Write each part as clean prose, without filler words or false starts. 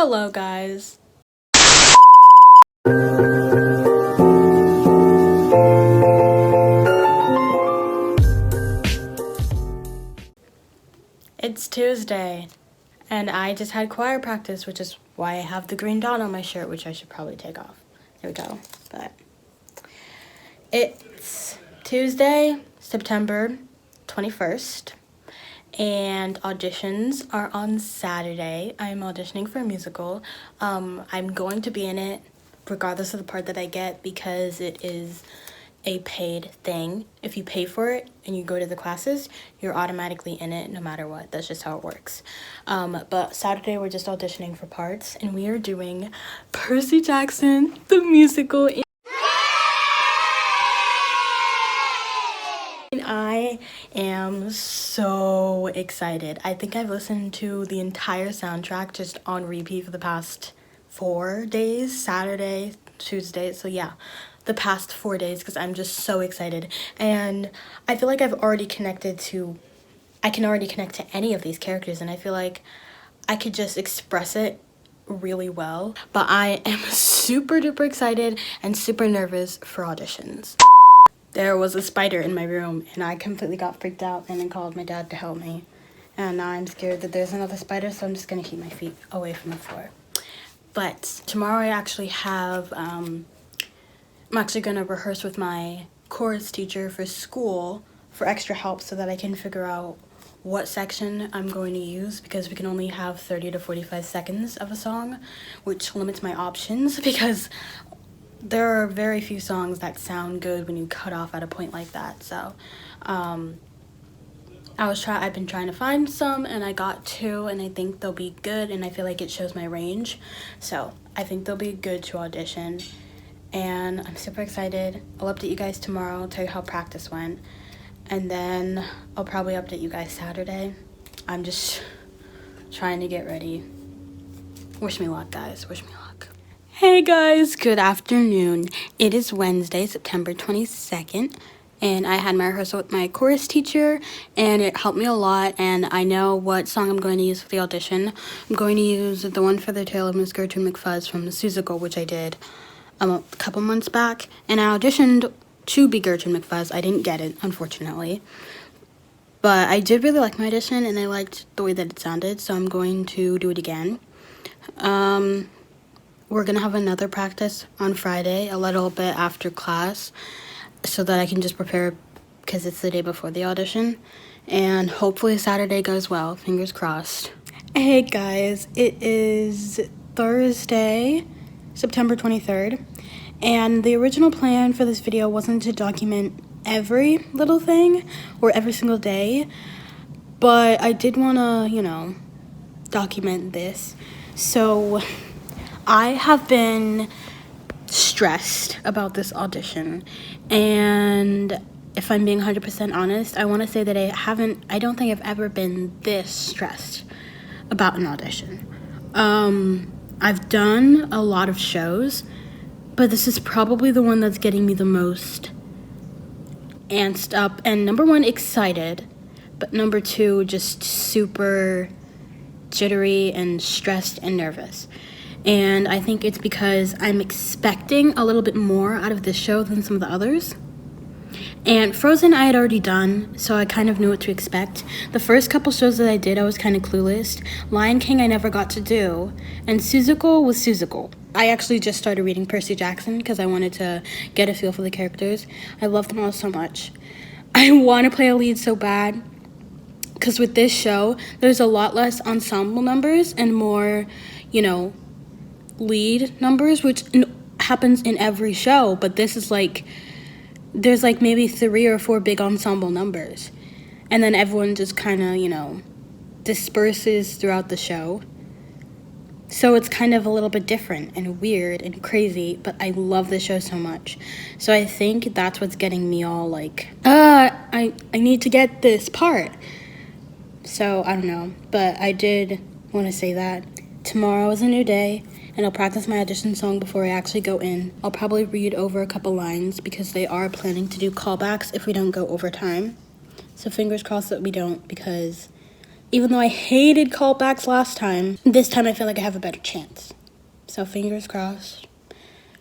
Hello, guys. It's Tuesday, and I just had choir practice, which is why I have the green dot on my shirt, which I should probably take off. There we go. But it's Tuesday, September 21st, and auditions are on Saturday. I'm auditioning for a musical. I'm going to be in it regardless of the part that I get because it is a paid thing. If you pay for it and you go to the classes, you're automatically in it no matter what. That's just how it works. But Saturday we're just auditioning for parts, and we are doing Percy Jackson the musical. I am so excited. I think I've listened to the entire soundtrack just on repeat for the past 4 days, Saturday, Tuesday, so yeah, the past 4 days, because I'm just so excited. And I feel like I can already connect to any of these characters, and I feel like I could just express it really well. But I am super duper excited and super nervous for auditions. There was a spider in my room, and I completely got freaked out and then called my dad to help me. And now I'm scared that there's another spider, so I'm just gonna keep my feet away from the floor. But tomorrow I actually have, I'm actually gonna rehearse with my chorus teacher for school for extra help so that I can figure out what section I'm going to use, because we can only have 30 to 45 seconds of a song, which limits my options because there are very few songs that sound good when you cut off at a point like that. So I've been trying to find some, and I got 2, and I think they'll be good, and I feel like it shows my range, so I think they'll be good to audition. And I'm super excited. I'll update you guys tomorrow, tell you how practice went, and then I'll probably update you guys Saturday. I'm just trying to get ready. Wish me luck, guys. Wish me luck. Hey guys, good afternoon. It is Wednesday, September 22nd, and I had my rehearsal with my chorus teacher, and it helped me a lot, and I know what song I'm going to use for the audition. I'm going to use the one for the Tale of Miss Gertrude McFuzz from the Seussical, which I did a couple months back, and I auditioned to be Gertrude McFuzz. I didn't get it, unfortunately, but I did really like my audition, and I liked the way that it sounded, so I'm going to do it again. We're gonna have another practice on Friday, a little bit after class, so that I can just prepare because it's the day before the audition. And hopefully Saturday goes well, fingers crossed. Hey guys, it is Thursday, September 23rd, and the original plan for this video wasn't to document every little thing or every single day, but I did wanna, document this. So I have been stressed about this audition, and if I'm being 100% honest, I want to say that I don't think I've ever been this stressed about an audition. I've done a lot of shows, but this is probably the one that's getting me the most antsed up, and number 1, excited, but number 2, just super jittery and stressed and nervous. And I think it's because I'm expecting a little bit more out of this show than some of the others. And Frozen I had already done, so I kind of knew what to expect. The first couple shows that I did, I was kind of clueless. Lion King I never got to do, and Seussical was Seussical. I actually just started reading Percy Jackson because I wanted to get a feel for the characters. I love them all so much. I want to play a lead so bad, because with this show, there's a lot less ensemble numbers and more, lead numbers, which happens in every show, but this is there's maybe 3 or 4 big ensemble numbers, and then everyone just kind of disperses throughout the show, so it's kind of a little bit different and weird and crazy, but I love this show so much. So I think that's what's getting me all I need to get this part. So I don't know, but I did want to say that tomorrow is a new day, and I'll practice my audition song before I actually go in. I'll probably read over a couple lines because they are planning to do callbacks if we don't go over time. So fingers crossed that we don't, because Even though I hated callbacks last time, this time I feel like I have a better chance. So fingers crossed.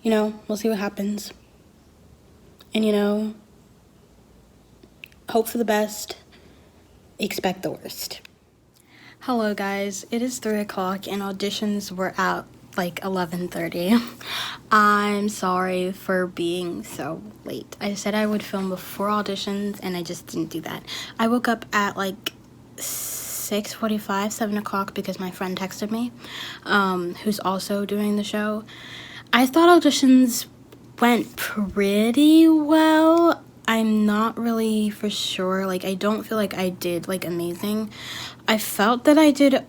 You know, we'll see what happens. And you know, hope for the best, expect the worst. Hello guys, it is 3 o'clock and auditions were at like 11:30. I'm sorry for being so late. I said I would film before auditions and I just didn't do that. I woke up at like 6:45, 7 o'clock because my friend texted me, who's also doing the show. I thought auditions went pretty well. I'm not really for sure. Like, I don't feel like I did like amazing. I felt that I did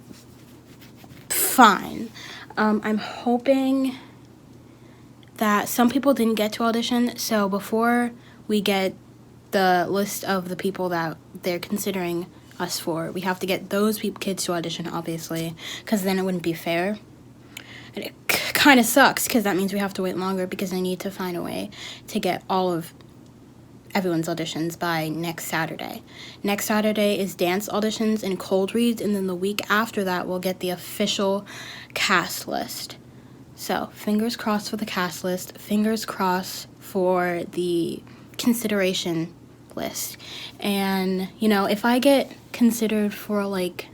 fine. I'm hoping that some people didn't get to audition, so before we get the list of the people that they're considering us for, we have to get those kids to audition, obviously, because then it wouldn't be fair. And it kind of sucks because that means we have to wait longer because I need to find a way to get all of everyone's auditions by next Saturday. Next Saturday is dance auditions and cold reads, and then the week after that we'll get the official cast list. So fingers crossed for the cast list, fingers crossed for the consideration list. And you know, if I get considered for like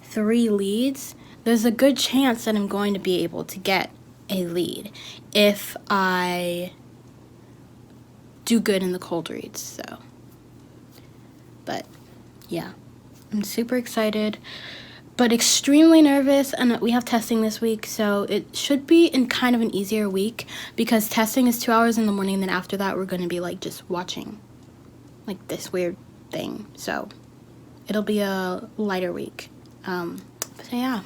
3 leads, there's a good chance that I'm going to be able to get a lead if I do good in the cold reads. So, but yeah, I'm super excited but extremely nervous, and we have testing this week, so it should be in kind of an easier week because testing is 2 hours in the morning, then after that we're going to be like just watching like this weird thing, so it'll be a lighter week. So yeah,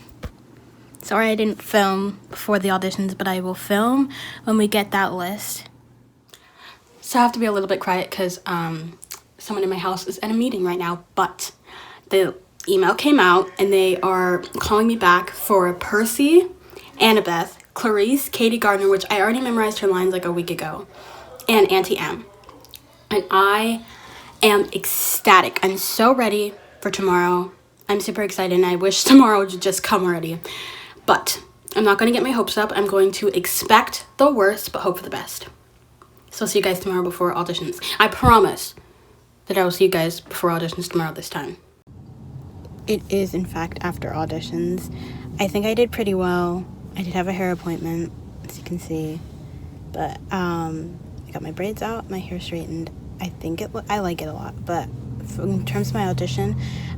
sorry I didn't film before the auditions, but I will film when we get that list. So I have to be a little bit quiet because someone in my house is at a meeting right now, but the email came out and they are calling me back for Percy, Annabeth, Clarice, Katie Gardner, which I already memorized her lines like a week ago, and Auntie M. And I am ecstatic. I'm so ready for tomorrow. I'm super excited and I wish tomorrow would just come already. But I'm not going to get my hopes up. I'm going to expect the worst but hope for the best. So I'll see you guys tomorrow before auditions. I promise that I will see you guys before auditions tomorrow this time. It is, in fact, after auditions. I think I did pretty well. I did have a hair appointment, as you can see. But I got my braids out, my hair straightened. I think I like it a lot. But in terms of my audition,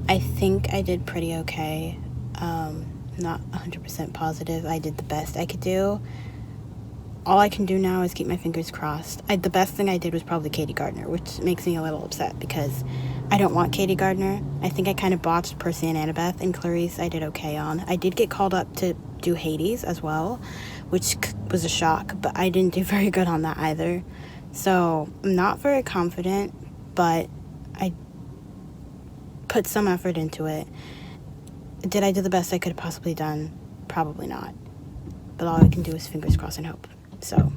I think I did pretty okay. Not 100% positive. I did the best I could do. All I can do now is keep my fingers crossed. The best thing I did was probably Katie Gardner, which makes me a little upset because I don't want Katie Gardner. I think I kind of botched Percy and Annabeth, and Clarice I did okay on. I did get called up to do Hades as well, which was a shock, but I didn't do very good on that either. So I'm not very confident, but I put some effort into it. Did I do the best I could have possibly done? Probably not. But all I can do is fingers crossed and hope. So,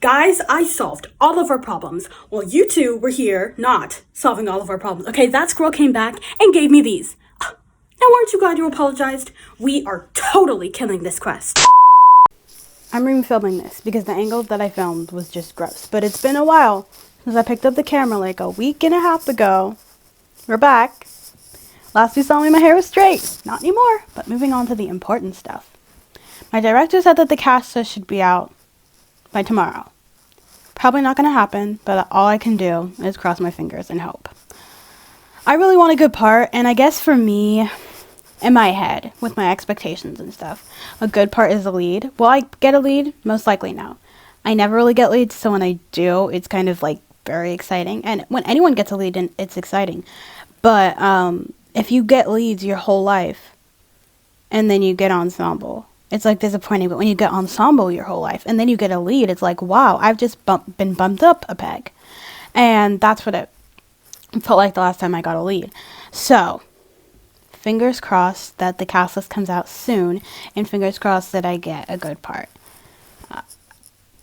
guys, I solved all of our problems while you two were here not solving all of our problems. Okay, that squirrel came back and gave me these. Now, aren't you glad you apologized? We are totally killing this quest. I'm refilming this because the angle that I filmed was just gross. But it's been a while since I picked up the camera like a week and a half ago. We're back. Last you saw me, my hair was straight. Not anymore, but moving on to the important stuff. My director said that the cast list should be out by tomorrow. Probably not going to happen, but all I can do is cross my fingers and hope. I really want a good part, and I guess for me, in my head, with my expectations and stuff, a good part is the lead. Will I get a lead? Most likely no. I never really get leads, so when I do, it's kind of like very exciting. And when anyone gets a lead, it's exciting. But if you get leads your whole life and then you get ensemble, it's like disappointing. But when you get ensemble your whole life and then you get a lead, it's like, wow, I've just been bumped up a peg. And that's what it felt like the last time I got a lead. So fingers crossed that the cast list comes out soon, and fingers crossed that I get a good part.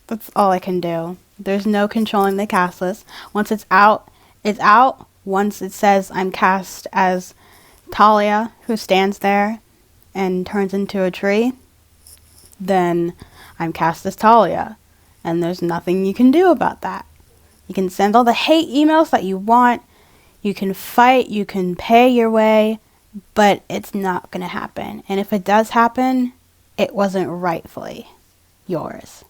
That's all I can do. There's no controlling the cast list. Once it's out, It's out. Once it says I'm cast as Talia, who stands there and turns into a tree, then I'm cast as Talia. And there's nothing you can do about that. You can send all the hate emails that you want. You can fight. You can pay your way. But it's not going to happen. And if it does happen, it wasn't rightfully yours.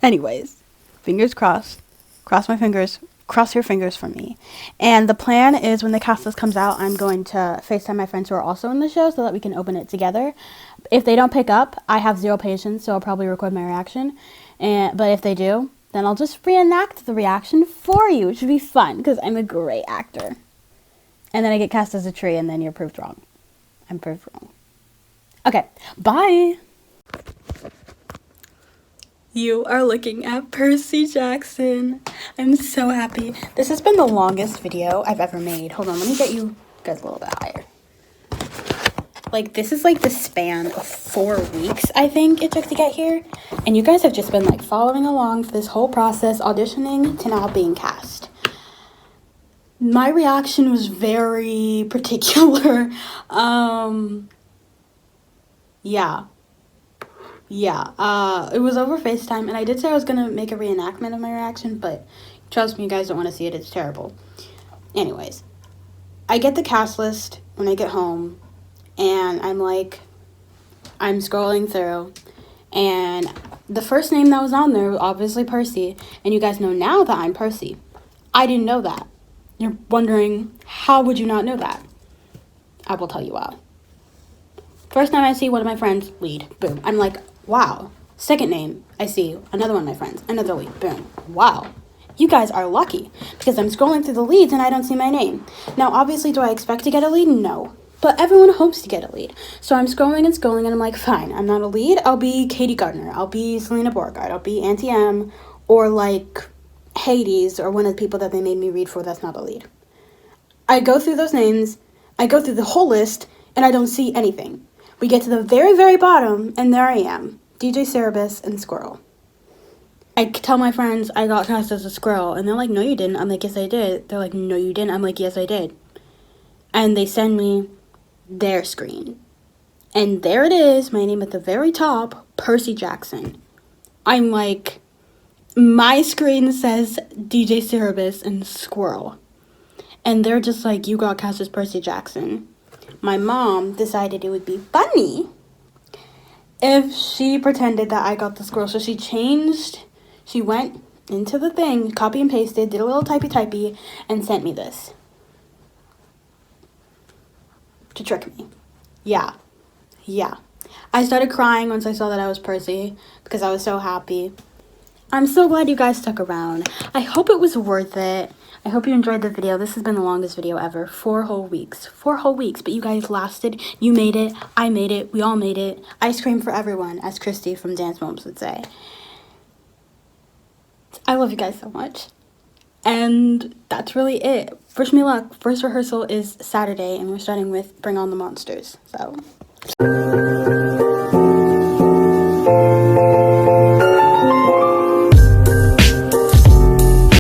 Anyways, fingers crossed. Cross my fingers. Cross your fingers for me. And the plan is when the cast list comes out, I'm going to FaceTime my friends who are also in the show so that we can open it together. If they don't pick up, I have zero patience, so I'll probably record my reaction. But if they do, then I'll just reenact the reaction for you, which would be fun because I'm a great actor. And then I get cast as a tree, and then you're proved wrong. I'm proved wrong. Okay, bye. You are looking at Percy Jackson. I'm so happy. This has been the longest video I've ever made. Hold on, let me get you guys a little bit higher. Like, this is like the span of 4 weeks, I think it took to get here. And you guys have just been like following along for this whole process, auditioning to now being cast. My reaction was very particular. It was over FaceTime, and I did say I was going to make a reenactment of my reaction, but trust me, you guys don't want to see it. It's terrible. Anyways, I get the cast list when I get home, and I'm scrolling through, and the first name that was on there was obviously Percy, and you guys know now that I'm Percy. I didn't know that. You're wondering, how would you not know that? I will tell you why. First time I see one of my friends, lead, boom. I'm like, wow. Second name, I see another one of my friends, another lead, boom. Wow. You guys are lucky, because I'm scrolling through the leads and I don't see my name. Now, obviously, do I expect to get a lead? No. But everyone hopes to get a lead. So I'm scrolling and I'm like, fine, I'm not a lead. I'll be Katie Gardner. I'll be Selena Borgard. I'll be Auntie M, or like Hades, or one of the people that they made me read for that's not a lead. I go through those names, I go through the whole list, and I don't see anything. We get to the very, very bottom, and there I am, DJ Cerebus and Squirrel. I tell my friends I got cast as a squirrel, and they're like, no, you didn't. I'm like, yes, I did. They're like, no, you didn't. I'm like, yes, I did. And they send me their screen. And there it is, my name at the very top, Percy Jackson. I'm like, my screen says DJ Cerebus and Squirrel. And they're just like, you got cast as Percy Jackson. My mom decided it would be funny if she pretended that I got the squirrel. So she went into the thing, copy and pasted, did a little typey, and sent me this. To trick me. Yeah. I started crying once I saw that I was Percy, because I was so happy. I'm so glad you guys stuck around. I hope it was worth it. I hope you enjoyed the video. This has been the longest video ever. 4 whole weeks. 4 whole weeks, but you guys lasted. You made it. I made it. We all made it. Ice cream for everyone, as Christy from Dance Moms would say. I love you guys so much. And that's really it. Wish me luck. First rehearsal is Saturday, and we're starting with Bring On the Monsters. So...